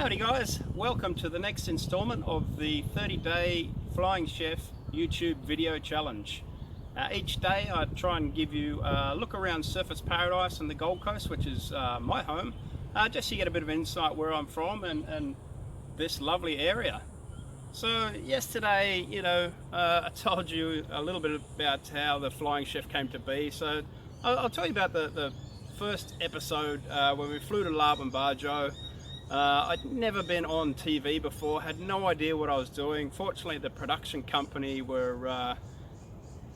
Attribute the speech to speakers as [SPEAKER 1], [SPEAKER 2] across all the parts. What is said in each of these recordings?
[SPEAKER 1] Howdy guys, welcome to the next installment of the 30-day Flying Chef YouTube video challenge. Each day I try and give you a look around Surfers Paradise and the Gold Coast, which is my home, just so you get a bit of insight where I'm from and this lovely area. So yesterday, I told you a little bit about how the Flying Chef came to be. So I'll tell you about the first episode when we flew to Labuan Bajo. I'd never been on TV before, had no idea what I was doing. Fortunately, the production company were,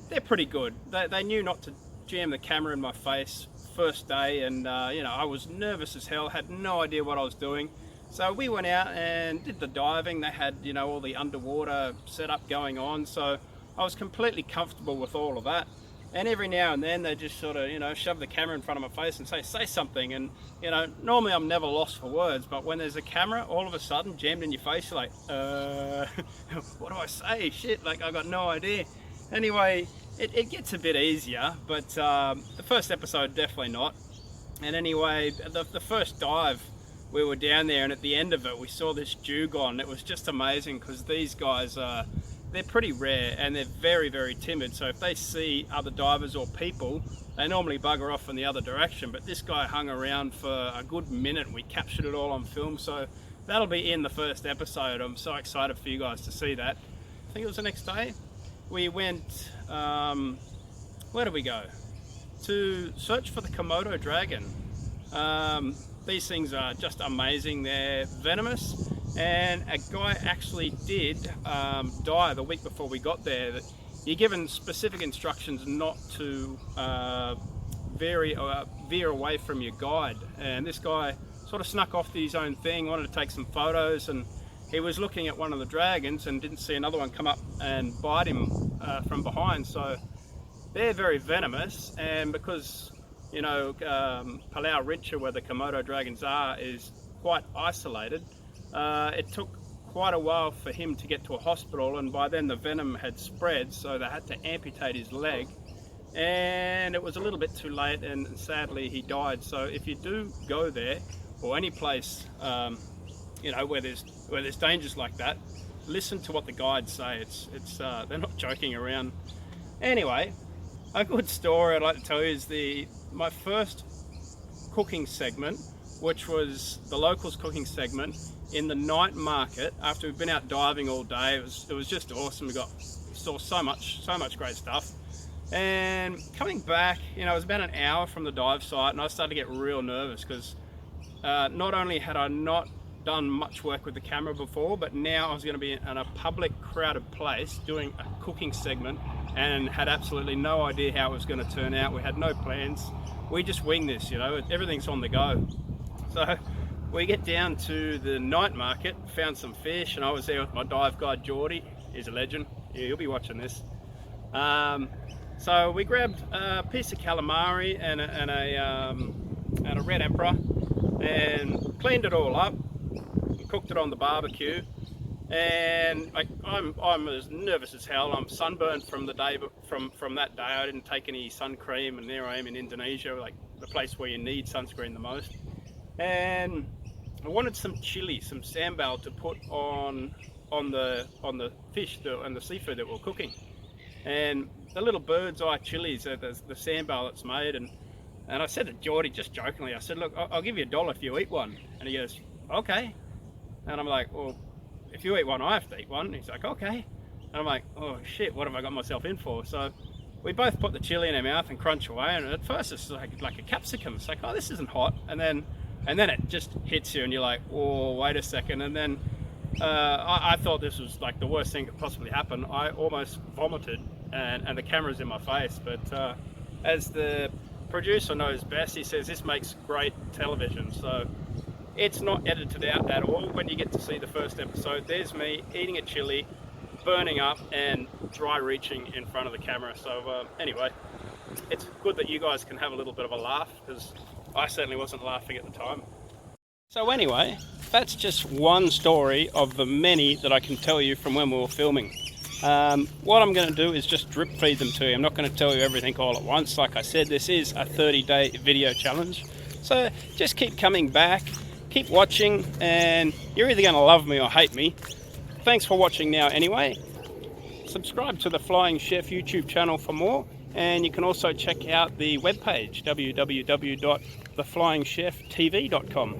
[SPEAKER 1] they're pretty good. They knew not to jam the camera in my face first day, and I was nervous as hell, had no idea what I was doing. So we went out and did the diving. They had, all the underwater setup going on, so I was completely comfortable with all of that. And every now and then they just sort of, shove the camera in front of my face and say something. And, normally I'm never lost for words, but when there's a camera all of a sudden jammed in your face, you're like, what do I say? Shit, like I got no idea. Anyway, it gets a bit easier, but the first episode, definitely not. And anyway, the first dive, we were down there, and at the end of it, we saw this dugong. It was just amazing because these guys they're pretty rare and they're very, very timid. So if they see other divers or people, they normally bugger off in the other direction. But this guy hung around for a good minute and we captured it all on film. So that'll be in the first episode. I'm so excited for you guys to see that. I think it was the next day. We went, where did we go? To search for the Komodo dragon. These things are just amazing. They're venomous. And a guy actually did die the week before we got there. That you're given specific instructions not to veer away from your guide. And this guy sort of snuck off to his own thing, wanted to take some photos, and he was looking at one of the dragons and didn't see another one come up and bite him from behind. So they're very venomous, and because Palau Rincha, where the Komodo dragons are, is quite isolated. It took quite a while for him to get to a hospital, and by then the venom had spread, so they had to amputate his leg, and it was a little bit too late, and sadly he died. So if you do go there, or any place where there's dangers like that, listen to what the guides say. It's they're not joking around. Anyway, a good story I'd like to tell you is my first cooking segment, which was the locals cooking segment in the night market. After we've been out diving all day, it was just awesome. We saw so much great stuff. And coming back, it was about an hour from the dive site, and I started to get real nervous because not only had I not done much work with the camera before, but now I was going to be in a public, crowded place doing a cooking segment, and had absolutely no idea how it was going to turn out. We had no plans. We just winged this, everything's on the go. So we get down to the night market, found some fish, and I was there with my dive guide Geordie. He's a legend. Yeah, he'll be watching this. So we grabbed a piece of calamari and a red emperor, and cleaned it all up, cooked it on the barbecue. And I'm as nervous as hell. I'm sunburned from the day, from that day. I didn't take any sun cream, and there I am in Indonesia, like the place where you need sunscreen the most. And I wanted some chili, some sambal to put on the fish and the seafood that we're cooking. And the little bird's eye chilies, the sambal that's made, and I said to Geordie, just jokingly, I said, look, I'll give you $1 if you eat one. And he goes, okay. And I'm like, well, if you eat one, I have to eat one. And he's like, okay. And I'm like, oh shit, what have I got myself in for? So we both put the chili in our mouth and crunch away, and at first it's like a capsicum. It's like, oh, this isn't hot. And then it just hits you, and you're like, oh, wait a second. And then I thought this was like the worst thing that could possibly happen. I almost vomited, and the camera's in my face. But as the producer knows best, he says this makes great television. So it's not edited out at all. When you get to see the first episode, there's me eating a chili, burning up, and dry reaching in front of the camera. So anyway, it's good that you guys can have a little bit of a laugh, because I certainly wasn't laughing at the time. So anyway, that's just one story of the many that I can tell you from when we were filming. What I'm going to do is just drip feed them to you. I'm not going to tell you everything all at once. Like I said, this is a 30-day video challenge. So just keep coming back, keep watching, and you're either going to love me or hate me. Thanks for watching now anyway. Subscribe to the Flying Chef YouTube channel for more, and you can also check out the webpage www.theflyingcheftv.com.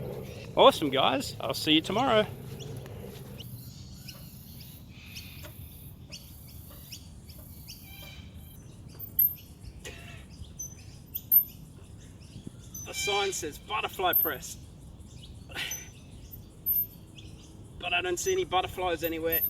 [SPEAKER 1] Awesome guys, I'll see you tomorrow. The sign says butterfly press, but I don't see any butterflies anywhere.